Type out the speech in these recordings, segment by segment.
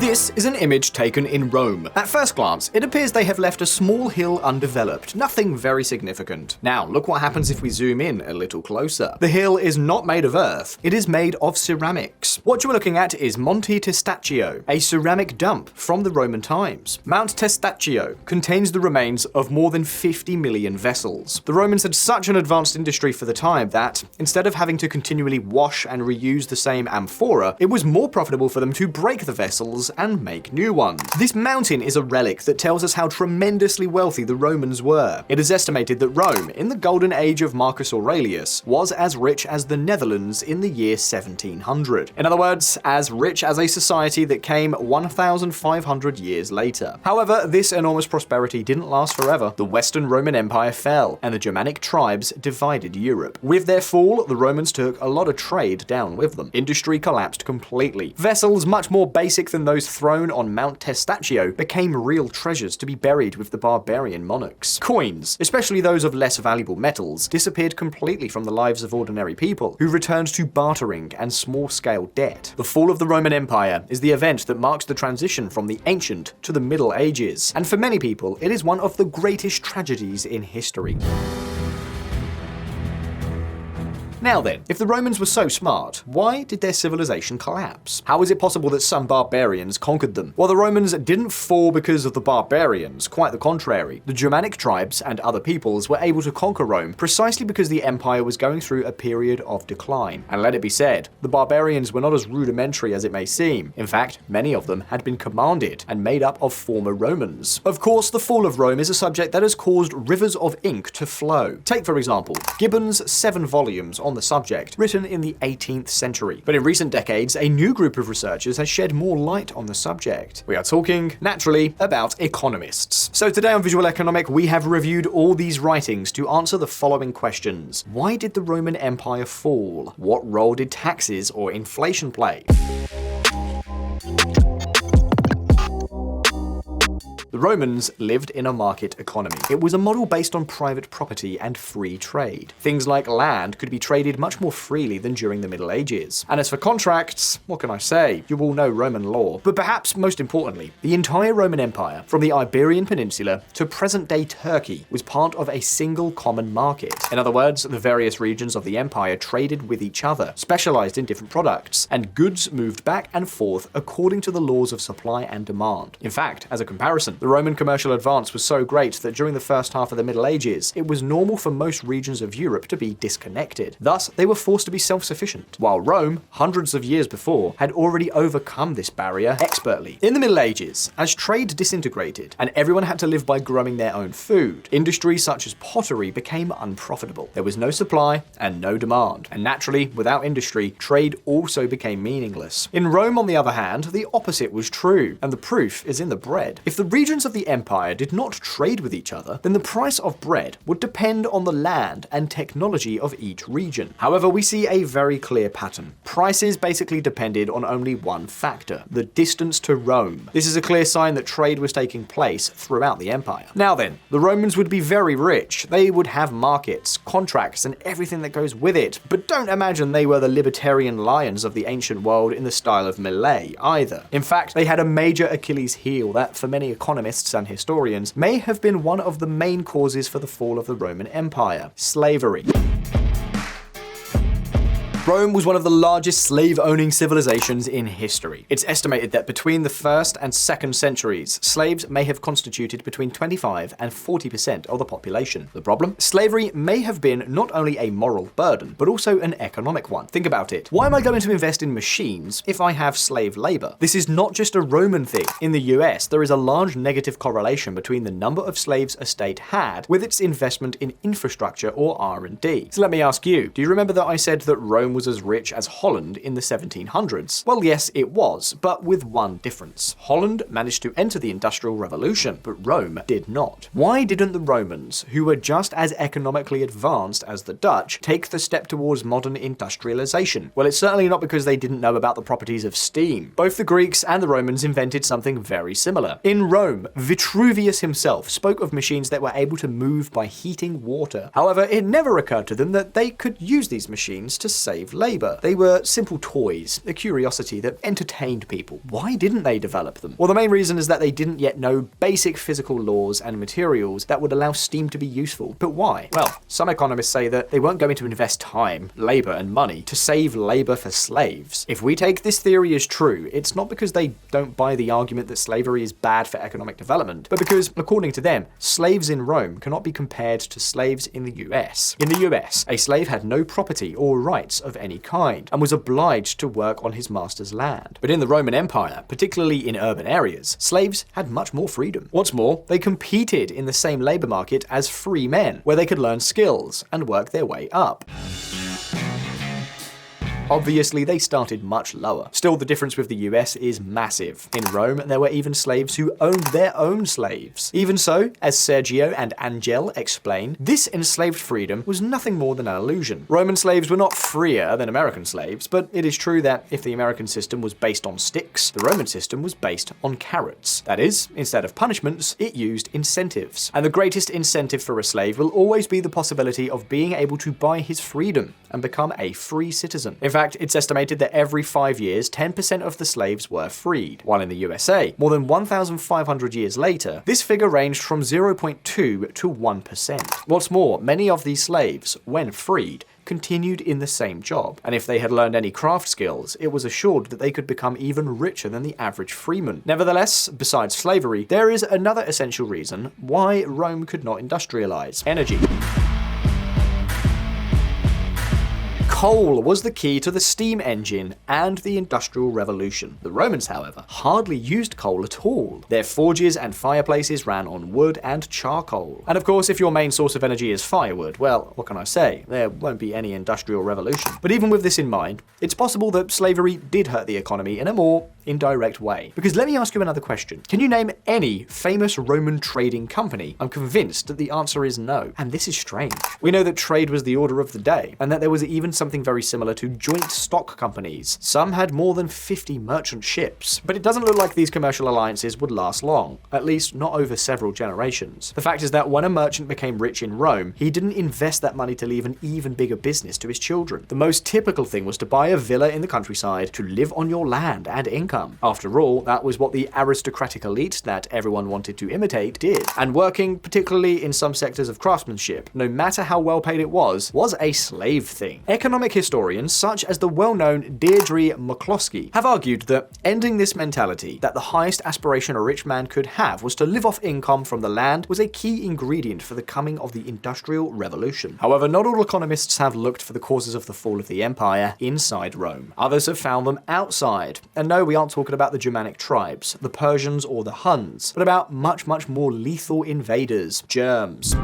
This is an image taken in Rome. At first glance, it appears they have left a small hill undeveloped, nothing very significant. Now, look what happens if we zoom in a little closer. The hill is not made of earth, it is made of ceramics. What you're looking at is Monte Testaccio, a ceramic dump from the Roman times. Mount Testaccio contains the remains of more than 50 million vessels. The Romans had such an advanced industry for the time that, instead of having to continually wash and reuse the same amphora, it was more profitable for them to break the vessels and make new ones. This mountain is a relic that tells us how tremendously wealthy the Romans were. It is estimated that Rome, in the golden age of Marcus Aurelius, was as rich as the Netherlands in the year 1700. In other words, as rich as a society that came 1,500 years later. However, this enormous prosperity didn't last forever. The Western Roman Empire fell, and the Germanic tribes divided Europe. With their fall, the Romans took a lot of trade down with them. Industry collapsed completely. Vessels much more basic than those thrown on Mount Testaccio became real treasures to be buried with the barbarian monarchs. Coins, especially those of less valuable metals, disappeared completely from the lives of ordinary people, who returned to bartering and small-scale debt. The fall of the Roman Empire is the event that marks the transition from the ancient to the Middle Ages, and for many people, it is one of the greatest tragedies in history. Now then, if the Romans were so smart, why did their civilization collapse? How is it possible that some barbarians conquered them? Well, the Romans didn't fall because of the barbarians, quite the contrary. The Germanic tribes and other peoples were able to conquer Rome precisely because the empire was going through a period of decline. And let it be said, the barbarians were not as rudimentary as it may seem. In fact, many of them had been commanded and made up of former Romans. Of course, the fall of Rome is a subject that has caused rivers of ink to flow. Take, for example, Gibbon's 7 volumes on the subject, written in the 18th century. But in recent decades, a new group of researchers has shed more light on the subject. We are talking, naturally, about economists. So today on Visualeconomik, we have reviewed all these writings to answer the following questions. Why did the Roman Empire fall? What role did taxes or inflation play? The Romans lived in a market economy. It was a model based on private property and free trade. Things like land could be traded much more freely than during the Middle Ages. And as for contracts, what can I say? You all know Roman law. But perhaps most importantly, the entire Roman Empire, from the Iberian Peninsula to present-day Turkey, was part of a single common market. In other words, the various regions of the empire traded with each other, specialized in different products, and goods moved back and forth according to the laws of supply and demand. In fact, as a comparison, the Roman commercial advance was so great that during the first half of the Middle Ages, it was normal for most regions of Europe to be disconnected. Thus, they were forced to be self-sufficient, while Rome, hundreds of years before, had already overcome this barrier expertly. In the Middle Ages, as trade disintegrated and everyone had to live by growing their own food, industries such as pottery became unprofitable. There was no supply and no demand, and naturally, without industry, trade also became meaningless. In Rome, on the other hand, the opposite was true, and the proof is in the bread. If the regions of the empire did not trade with each other, then the price of bread would depend on the land and technology of each region. However, we see a very clear pattern. Prices basically depended on only one factor: the distance to Rome. This is a clear sign that trade was taking place throughout the empire. Now then, the Romans would be very rich. They would have markets, contracts, and everything that goes with it. But don't imagine they were the libertarian lions of the ancient world in the style of Millet either. In fact, they had a major Achilles heel that, for many economists and historians, may have been one of the main causes for the fall of the Roman Empire: slavery. Rome was one of the largest slave-owning civilizations in history. It's estimated that between the 1st and 2nd centuries, slaves may have constituted between 25 and 40% of the population. The problem? Slavery may have been not only a moral burden, but also an economic one. Think about it. Why am I going to invest in machines if I have slave labor? This is not just a Roman thing. In the US, there is a large negative correlation between the number of slaves a state had with its investment in infrastructure or R&D. So let me ask you, do you remember that I said that Rome was as rich as Holland in the 1700s? Well, yes, it was, but with one difference. Holland managed to enter the Industrial Revolution, but Rome did not. Why didn't the Romans, who were just as economically advanced as the Dutch, take the step towards modern industrialization? Well, it's certainly not because they didn't know about the properties of steam. Both the Greeks and the Romans invented something very similar. In Rome, Vitruvius himself spoke of machines that were able to move by heating water. However, it never occurred to them that they could use these machines to save slave labor. They were simple toys, a curiosity that entertained people. Why didn't they develop them? Well, the main reason is that they didn't yet know basic physical laws and materials that would allow steam to be useful. But why? Well, some economists say that they weren't going to invest time, labor, and money to save labor for slaves. If we take this theory as true, it's not because they don't buy the argument that slavery is bad for economic development, but because, according to them, slaves in Rome cannot be compared to slaves in the US. In the US, a slave had no property or rights of any kind, and was obliged to work on his master's land. But in the Roman Empire, particularly in urban areas, slaves had much more freedom. What's more, they competed in the same labor market as free men, where they could learn skills and work their way up. Obviously, they started much lower. Still, the difference with the US is massive. In Rome, there were even slaves who owned their own slaves. Even so, as Sergio and Angel explain, this enslaved freedom was nothing more than an illusion. Roman slaves were not freer than American slaves, but it is true that if the American system was based on sticks, the Roman system was based on carrots. That is, instead of punishments, it used incentives. And the greatest incentive for a slave will always be the possibility of being able to buy his freedom and become a free citizen. In fact, it's estimated that every 5 years, 10% of the slaves were freed, while in the USA, more than 1,500 years later, this figure ranged from 0.2 to 1%. What's more, many of these slaves, when freed, continued in the same job, and if they had learned any craft skills, it was assured that they could become even richer than the average freeman. Nevertheless, besides slavery, there is another essential reason why Rome could not industrialize: energy. Coal was the key to the steam engine and the Industrial Revolution. The Romans, however, hardly used coal at all. Their forges and fireplaces ran on wood and charcoal. And of course, if your main source of energy is firewood, well, what can I say? There won't be any Industrial Revolution. But even with this in mind, it's possible that slavery did hurt the economy in a more indirect way. Because let me ask you another question. Can you name any famous Roman trading company? I'm convinced that the answer is no. And this is strange. We know that trade was the order of the day, and that there was even something very similar to joint stock companies. Some had more than 50 merchant ships. But it doesn't look like these commercial alliances would last long, at least not over several generations. The fact is that when a merchant became rich in Rome, he didn't invest that money to leave an even bigger business to his children. The most typical thing was to buy a villa in the countryside to live on your land and income. After all, that was what the aristocratic elite that everyone wanted to imitate did. And working, particularly in some sectors of craftsmanship, no matter how well paid it was a slave thing. Economic historians, such as the well-known Deirdre McCloskey, have argued that ending this mentality that the highest aspiration a rich man could have was to live off income from the land was a key ingredient for the coming of the Industrial Revolution. However, not all economists have looked for the causes of the fall of the empire inside Rome. Others have found them outside. And no, we aren't talking about the Germanic tribes, the Persians or the Huns, but about much more lethal invaders: germs.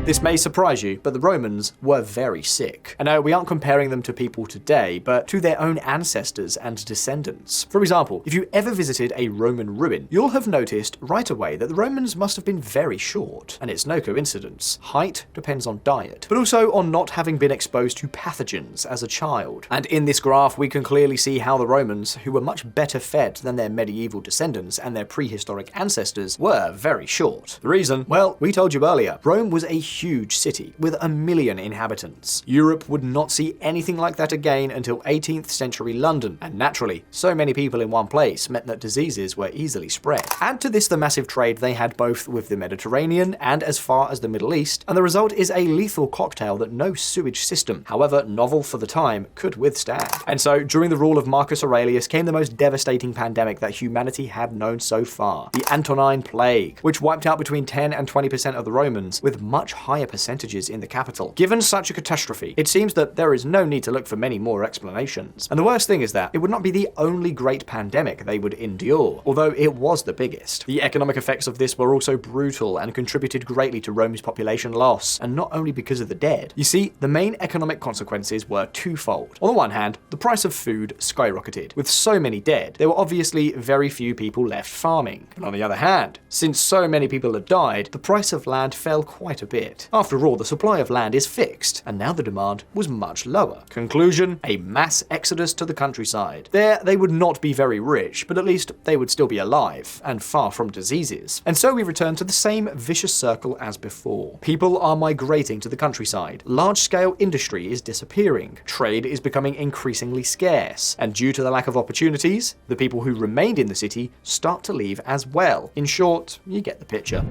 This may surprise you, but the Romans were very sick. And no, we aren't comparing them to people today, but to their own ancestors and descendants. For example, if you ever visited a Roman ruin, you'll have noticed right away that the Romans must have been very short. And it's no coincidence. Height depends on diet, but also on not having been exposed to pathogens as a child. And in this graph, we can clearly see how the Romans, who were much better fed than their medieval descendants and their prehistoric ancestors, were very short. The reason? Well, we told you earlier, Rome was a huge city with 1 million inhabitants. Europe would not see anything like that again until 18th century London, and naturally, so many people in one place meant that diseases were easily spread. Add to this the massive trade they had both with the Mediterranean and as far as the Middle East, and the result is a lethal cocktail that no sewage system, however novel for the time, could withstand. And so, during the rule of Marcus Aurelius came the most devastating pandemic that humanity had known so far, the Antonine Plague, which wiped out between 10 and 20% of the Romans, with much higher percentages in the capital. Given such a catastrophe, it seems that there is no need to look for many more explanations. And the worst thing is that it would not be the only great pandemic they would endure, although it was the biggest. The economic effects of this were also brutal and contributed greatly to Rome's population loss, and not only because of the dead. You see, the main economic consequences were twofold. On the one hand, the price of food skyrocketed. With so many dead, there were obviously very few people left farming. And on the other hand, since so many people had died, the price of land fell quite a bit. it. After all, the supply of land is fixed, and now the demand was much lower. Conclusion: a mass exodus to the countryside. There, they would not be very rich, but at least they would still be alive, and far from diseases. And so we return to the same vicious circle as before. People are migrating to the countryside. Large-scale industry is disappearing. Trade is becoming increasingly scarce, and due to the lack of opportunities, the people who remained in the city start to leave as well. In short, you get the picture.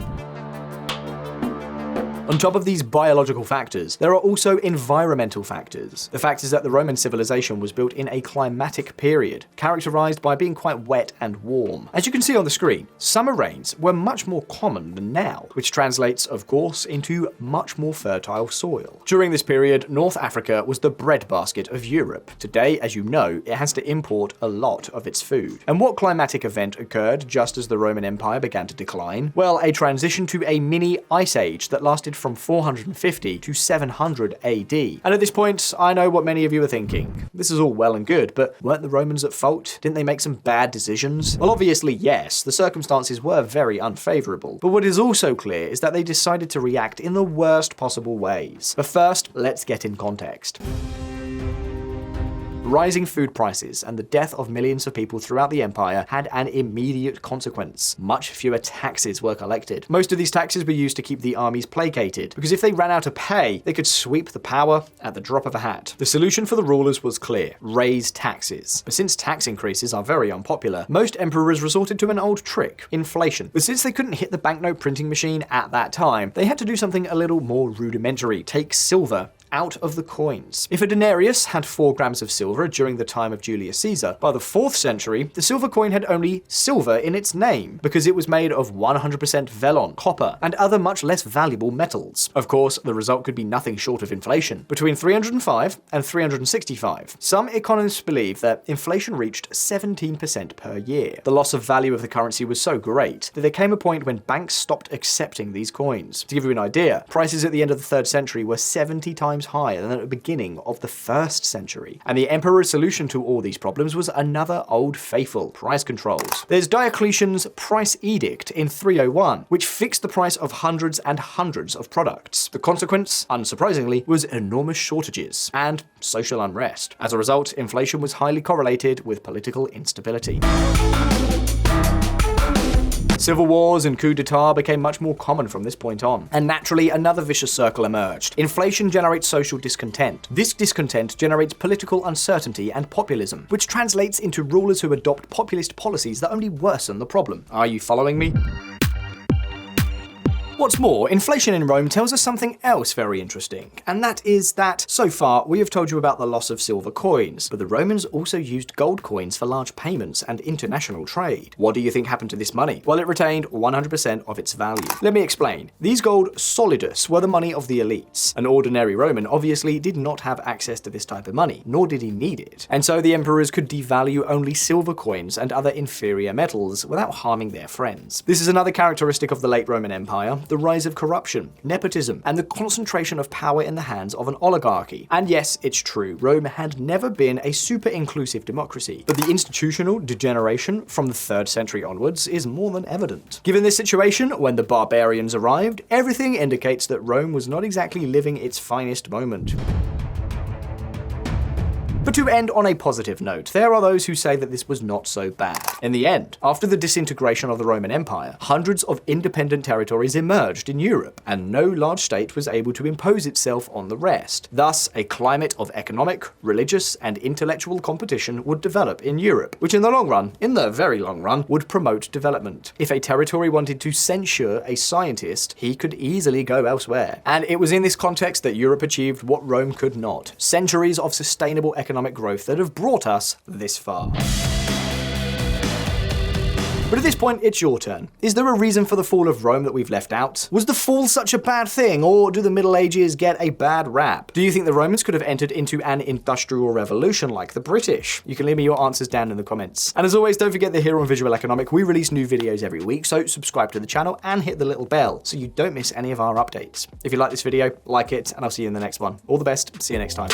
On top of these biological factors, there are also environmental factors. The fact is that the Roman civilization was built in a climatic period, characterized by being quite wet and warm. As you can see on the screen, summer rains were much more common than now, which translates, of course, into much more fertile soil. During this period, North Africa was the breadbasket of Europe. Today, as you know, it has to import a lot of its food. And what climatic event occurred just as the Roman Empire began to decline? Well, a transition to a mini ice age that lasted from 450 to 700 AD. And at this point, I know what many of you are thinking. This is all well and good, but weren't the Romans at fault? Didn't they make some bad decisions? Well, obviously, yes, the circumstances were very unfavorable. But what is also clear is that they decided to react in the worst possible ways. But first, let's get in context. Rising food prices and the death of millions of people throughout the empire had an immediate consequence. Much fewer taxes were collected. Most of these taxes were used to keep the armies placated, because if they ran out of pay, they could sweep the power at the drop of a hat. The solution for the rulers was clear: raise taxes. But since tax increases are very unpopular, most emperors resorted to an old trick: inflation. But since they couldn't hit the banknote printing machine at that time, they had to do something a little more rudimentary: take silver out of the coins. If a denarius had 4 grams of silver during the time of Julius Caesar, by the 4th century, the silver coin had only silver in its name, because it was made of 100% vellon, copper, and other much less valuable metals. Of course, the result could be nothing short of inflation. Between 305 and 365, some economists believe that inflation reached 17% per year. The loss of value of the currency was so great that there came a point when banks stopped accepting these coins. To give you an idea, prices at the end of the 3rd century were 70 times higher than at the beginning of the 1st century. And the emperor's solution to all these problems was another old faithful: price controls. There's Diocletian's price edict in 301, which fixed the price of hundreds and hundreds of products. The consequence, unsurprisingly, was enormous shortages and social unrest. As a result, inflation was highly correlated with political instability. Civil wars and coups d'etat became much more common from this point on. And naturally, another vicious circle emerged. Inflation generates social discontent. This discontent generates political uncertainty and populism, which translates into rulers who adopt populist policies that only worsen the problem. Are you following me? What's more, inflation in Rome tells us something else very interesting, and that is that, so far, we have told you about the loss of silver coins, but the Romans also used gold coins for large payments and international trade. What do you think happened to this money? Well, it retained 100% of its value. Let me explain. These gold solidus were the money of the elites. An ordinary Roman obviously did not have access to this type of money, nor did he need it. And so the emperors could devalue only silver coins and other inferior metals without harming their friends. This is another characteristic of the late Roman Empire: the rise of corruption, nepotism, and the concentration of power in the hands of an oligarchy. And yes, it's true, Rome had never been a super inclusive democracy, but the institutional degeneration from the 3rd century onwards is more than evident. Given this situation, when the barbarians arrived, everything indicates that Rome was not exactly living its finest moment. But to end on a positive note, there are those who say that this was not so bad. In the end, after the disintegration of the Roman Empire, hundreds of independent territories emerged in Europe, and no large state was able to impose itself on the rest. Thus, a climate of economic, religious, and intellectual competition would develop in Europe, which in the very long run, would promote development. If a territory wanted to censure a scientist, he could easily go elsewhere. And it was in this context that Europe achieved what Rome could not: centuries of sustainable economic growth that have brought us this far. But at this point, it's your turn. Is there a reason for the fall of Rome that we've left out? Was the fall such a bad thing, or do the Middle Ages get a bad rap? Do you think the Romans could have entered into an industrial revolution like the British? You can leave me your answers down in the comments. And as always, don't forget that here on Visualeconomik, we release new videos every week, so subscribe to the channel and hit the little bell so you don't miss any of our updates. If you like this video, like it, and I'll see you in the next one. All the best, see you next time.